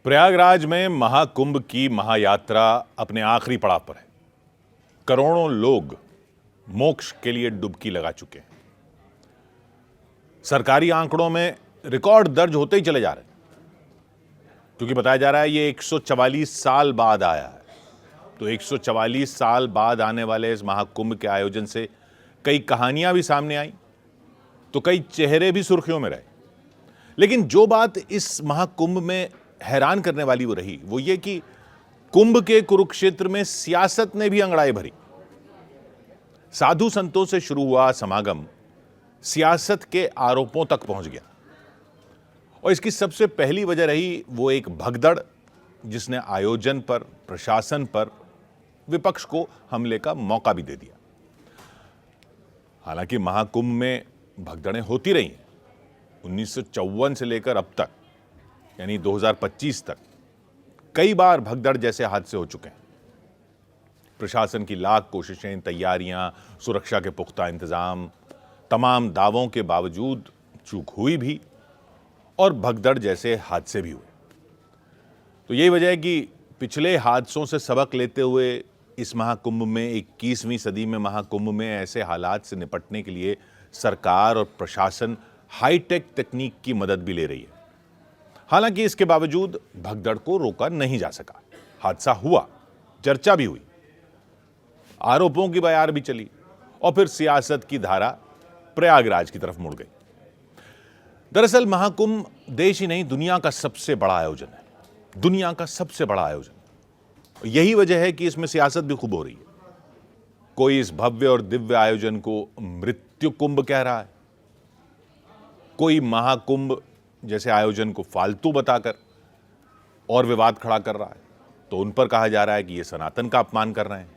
प्रयागराज में महाकुंभ की महायात्रा अपने आखिरी पड़ाव पर है। करोड़ों लोग मोक्ष के लिए डुबकी लगा चुके हैं। सरकारी आंकड़ों में रिकॉर्ड दर्ज होते ही चले जा रहे हैं, क्योंकि बताया जा रहा है ये 144 साल बाद आया है। तो 144 साल बाद आने वाले इस महाकुंभ के आयोजन से कई कहानियां भी सामने आई, तो कई चेहरे भी सुर्खियों में रहे। लेकिन जो बात इस महाकुंभ में हैरान करने वाली वो रही, वो ये कि कुंभ के कुरुक्षेत्र में सियासत ने भी अंगड़ाई भरी। साधु संतों से शुरू हुआ समागम सियासत के आरोपों तक पहुंच गया, और इसकी सबसे पहली वजह रही वो एक भगदड़ जिसने आयोजन पर, प्रशासन पर, विपक्ष को हमले का मौका भी दे दिया। हालांकि महाकुंभ में भगदड़ें होती रही हैं। 1954 से लेकर अब तक, यानी 2025 तक कई बार भगदड़ जैसे हादसे हो चुके हैं। प्रशासन की लाख कोशिशें, तैयारियां, सुरक्षा के पुख्ता इंतजाम, तमाम दावों के बावजूद चूक हुई भी और भगदड़ जैसे हादसे भी हुए। तो यही वजह है कि पिछले हादसों से सबक लेते हुए इस महाकुंभ में, 21वीं सदी में महाकुंभ में ऐसे हालात से निपटने के लिए सरकार और प्रशासन हाईटेक तकनीक की मदद भी ले रही है। हालांकि इसके बावजूद भगदड़ को रोका नहीं जा सका। हादसा हुआ, चर्चा भी हुई, आरोपों की बयार भी चली, और फिर सियासत की धारा प्रयागराज की तरफ मुड़ गई। दरअसल महाकुंभ देश ही नहीं, दुनिया का सबसे बड़ा आयोजन है। दुनिया का सबसे बड़ा आयोजन। यही वजह है कि इसमें सियासत भी खूब हो रही है। कोई इस भव्य और दिव्य आयोजन को मृत्यु कुंभ कह रहा है, कोई महाकुंभ जैसे आयोजन को फालतू बताकर और विवाद खड़ा कर रहा है, तो उन पर कहा जा रहा है कि ये सनातन का अपमान कर रहे हैं।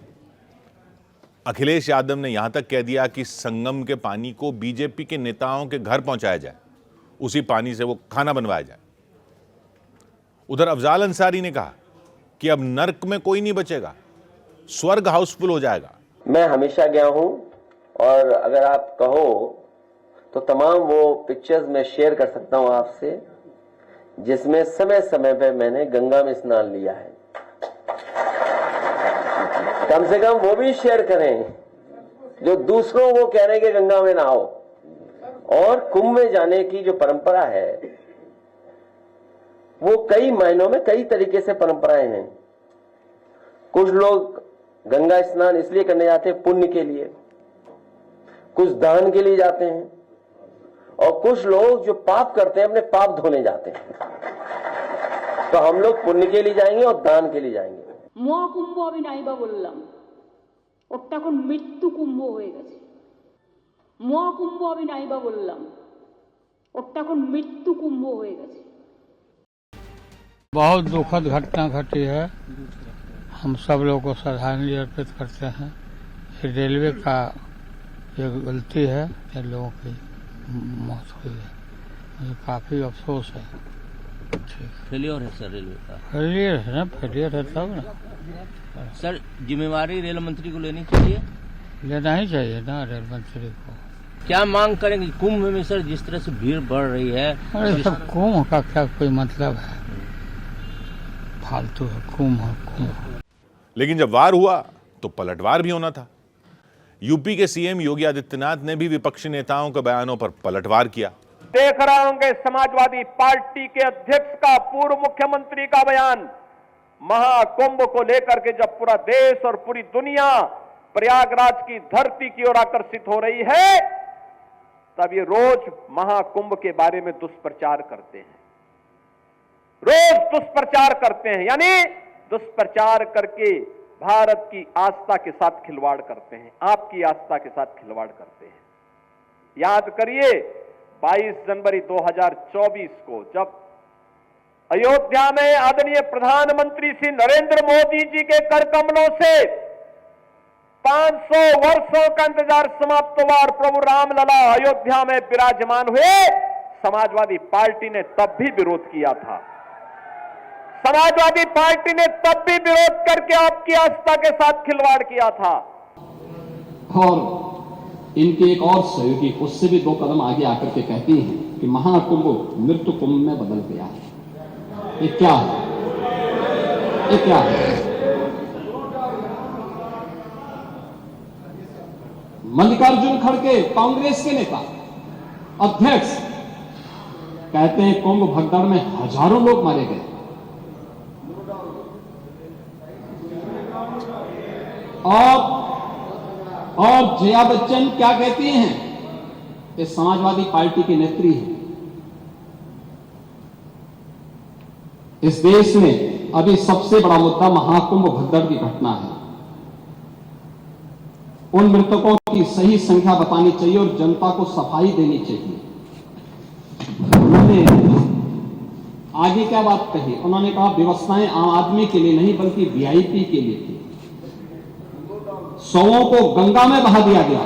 अखिलेश यादव ने यहां तक कह दिया कि संगम के पानी को बीजेपी के नेताओं के घर पहुंचाया जाए, उसी पानी से वो खाना बनवाया जाए। उधर अफजाल अंसारी ने कहा कि अब नर्क में कोई नहीं बचेगा, स्वर्ग हाउसफुल हो जाएगा। मैं हमेशा गया हूं, और अगर आप कहो तो तमाम वो पिक्चर्स मैं शेयर कर सकता हूं आपसे, जिसमें समय समय पे मैंने गंगा में स्नान लिया है। कम से कम वो भी शेयर करें जो दूसरों को कह रहे हैं कि गंगा में नहाओ। और कुंभ में जाने की जो परंपरा है, वो कई मायनों में कई तरीके से परंपराएं हैं। कुछ लोग गंगा स्नान इसलिए करने जाते हैं पुण्य के लिए, कुछ दान के लिए जाते हैं, और कुछ लोग जो पाप करते हैं अपने पाप धोने जाते हैं। तो हम लोग पुण्य के लिए जाएंगे और दान के लिए जाएंगे। মহাকুম্ভ আমি নাইবা বললাম, ওটা এখন মৃত্যু কুম্ভ হয়ে গেছে। মহাকুম্ভ আমি নাইবা বললাম, ওটা এখন মৃত্যু কুম্ভ হয়ে গেছে। बहुत दुखद घटना घटी है। हम सब लोग को श्रद्धांजलि अर्पित करते हैं। ये रेलवे का ये गलती है, इन लोगों की मौत हुई है, मुझे काफ़ी अफसोस है। फेलियर है सर रेलवे का। फेलियर है ना, फेलियर है तब ना सर जिम्मेवारी रेल मंत्री को लेनी चाहिए। लेना ही चाहिए ना रेल मंत्री को। क्या मांग करेंगे कुंभ में सर, जिस तरह से भीड़ बढ़ रही है? अरे सब कुंभ का क्या कोई मतलब है, फालतू है कुंभ है कुंभ। लेकिन जब वार हुआ तो पलटवार भी होना था। यूपी के सीएम योगी आदित्यनाथ ने भी विपक्षी नेताओं के बयानों पर पलटवार किया। देख रहे होंगे समाजवादी पार्टी के अध्यक्ष का, पूर्व मुख्यमंत्री का बयान महाकुंभ को लेकर के, जब पूरा देश और पूरी दुनिया प्रयागराज की धरती की ओर आकर्षित हो रही है, तब ये रोज महाकुंभ के बारे में दुष्प्रचार करते हैं। रोज दुष्प्रचार करते हैं, यानी दुष्प्रचार करके भारत की आस्था के साथ खिलवाड़ करते हैं, आपकी आस्था के साथ खिलवाड़ करते हैं। याद करिए 22 जनवरी 2024 को जब अयोध्या में आदरणीय प्रधानमंत्री श्री नरेंद्र मोदी जी के कर कमलों से 500 वर्षों का इंतजार समाप्त हुआ और प्रभु रामलला अयोध्या में विराजमान हुए, समाजवादी पार्टी ने तब भी विरोध किया था। समाजवादी पार्टी ने तब भी विरोध करके आपकी आस्था के साथ खिलवाड़ किया था। और इनके एक और सहयोगी उससे भी 2 कदम आगे आकर के कहती हैं कि महाकुंभ मृत्यु कुंभ में बदल गया है। ये क्या है? ये क्या है? मल्लिकार्जुन खड़गे कांग्रेस के नेता अध्यक्ष कहते हैं कुंभ भगदड़ में हजारों लोग मारे गए। और जया बच्चन क्या कहती हैं? ये समाजवादी पार्टी की नेत्री है। इस देश में अभी सबसे बड़ा मुद्दा महाकुंभ भगदड़ की घटना है। उन मृतकों की सही संख्या बतानी चाहिए और जनता को सफाई देनी चाहिए। उन्होंने आगे क्या बात कही? उन्होंने कहा व्यवस्थाएं आम आदमी के लिए नहीं बल्कि वीआईपी के लिए थी। शवों को गंगा में बहा दिया गया,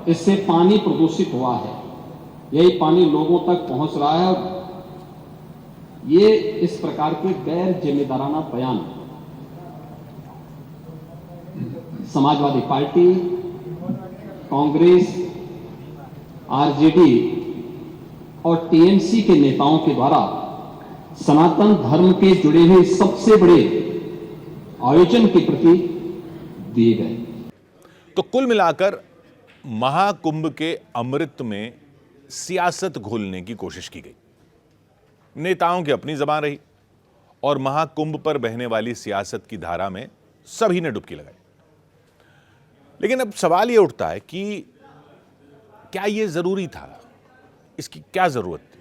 इससे पानी प्रदूषित हुआ है। यही पानी लोगों तक पहुंच रहा है और ये इस प्रकार के गैर जिम्मेदाराना बयान समाजवादी पार्टी, कांग्रेस, आरजेडी और टीएमसी के नेताओं के द्वारा सनातन धर्म के जुड़े हुए सबसे बड़े आयोजन के प्रति दिए गए। तो कुल मिलाकर महाकुंभ के अमृत में सियासत घोलने की कोशिश की गई। नेताओं की अपनी जबान रही और महाकुंभ पर बहने वाली सियासत की धारा में सभी ने डुबकी लगाई। लेकिन अब सवाल यह उठता है कि क्या यह जरूरी था? इसकी क्या जरूरत थी?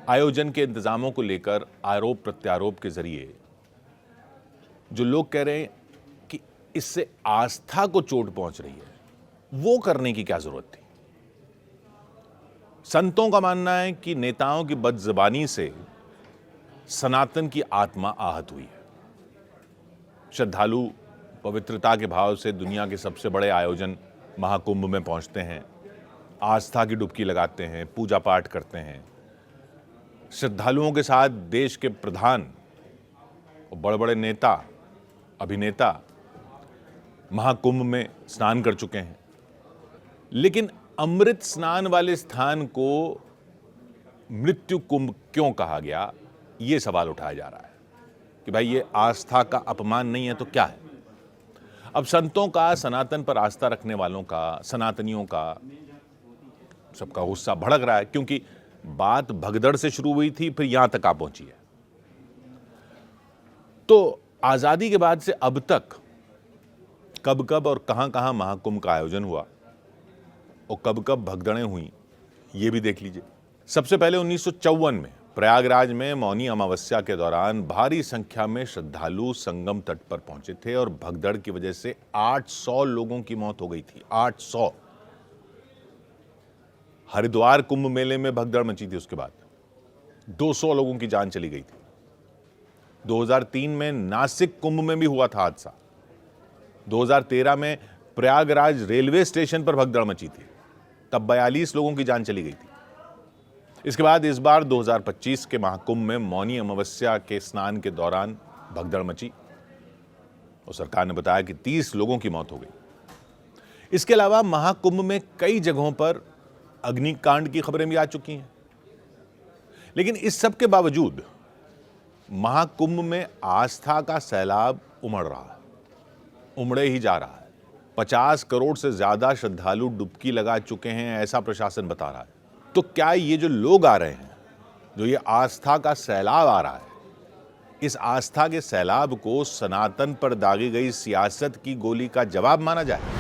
आयोजन के इंतजामों को लेकर आरोप प्रत्यारोप के जरिए जो लोग कह रहे हैं कि इससे आस्था को चोट पहुंच रही है, वो करने की क्या जरूरत थी? संतों का मानना है कि नेताओं की बदजुबानी से सनातन की आत्मा आहत हुई है। श्रद्धालु पवित्रता के भाव से दुनिया के सबसे बड़े आयोजन महाकुंभ में पहुंचते हैं, आस्था की डुबकी लगाते हैं, पूजा पाठ करते हैं। श्रद्धालुओं के साथ देश के प्रधान और बड़े बड़े नेता, अभिनेता महाकुंभ में स्नान कर चुके हैं। लेकिन अमृत स्नान वाले स्थान को मृत्यु कुंभ क्यों कहा गया, यह सवाल उठाया जा रहा है कि भाई ये आस्था का अपमान नहीं है तो क्या है? अब संतों का, सनातन पर आस्था रखने वालों का, सनातनियों का सबका गुस्सा भड़क रहा है, क्योंकि बात भगदड़ से शुरू हुई थी, फिर यहां तक आ पहुंची है। तो आजादी के बाद से अब तक कब कब और कहां कहां महाकुंभ का आयोजन हुआ और कब कब भगदड़ें हुई, ये भी देख लीजिए। सबसे पहले 1954 में प्रयागराज में मौनी अमावस्या के दौरान भारी संख्या में श्रद्धालु संगम तट पर पहुंचे थे और भगदड़ की वजह से 800 लोगों की मौत हो गई थी। 800। हरिद्वार कुंभ मेले में भगदड़ मची थी, उसके बाद 200 लोगों की जान चली गई थी। 2003 में नासिक कुंभ में भी हुआ था हादसा। 2013 में प्रयागराज रेलवे स्टेशन पर भगदड़ मची थी, तब 42 लोगों की जान चली गई थी। इसके बाद इस बार 2025 के महाकुंभ में मौनी अमावस्या के स्नान के दौरान भगदड़ मची और सरकार ने बताया कि 30 लोगों की मौत हो गई। इसके अलावा महाकुंभ में कई जगहों पर अग्निकांड की खबरें भी आ चुकी हैं। लेकिन इस सब के बावजूद महाकुंभ में आस्था का सैलाब उमड़ रहा है, उमड़े ही जा रहा है। 50 करोड़ से ज्यादा श्रद्धालु डुबकी लगा चुके हैं, ऐसा प्रशासन बता रहा है। तो क्या ये जो लोग आ रहे हैं, जो ये आस्था का सैलाब आ रहा है, इस आस्था के सैलाब को सनातन पर दागी गई सियासत की गोली का जवाब माना जाए?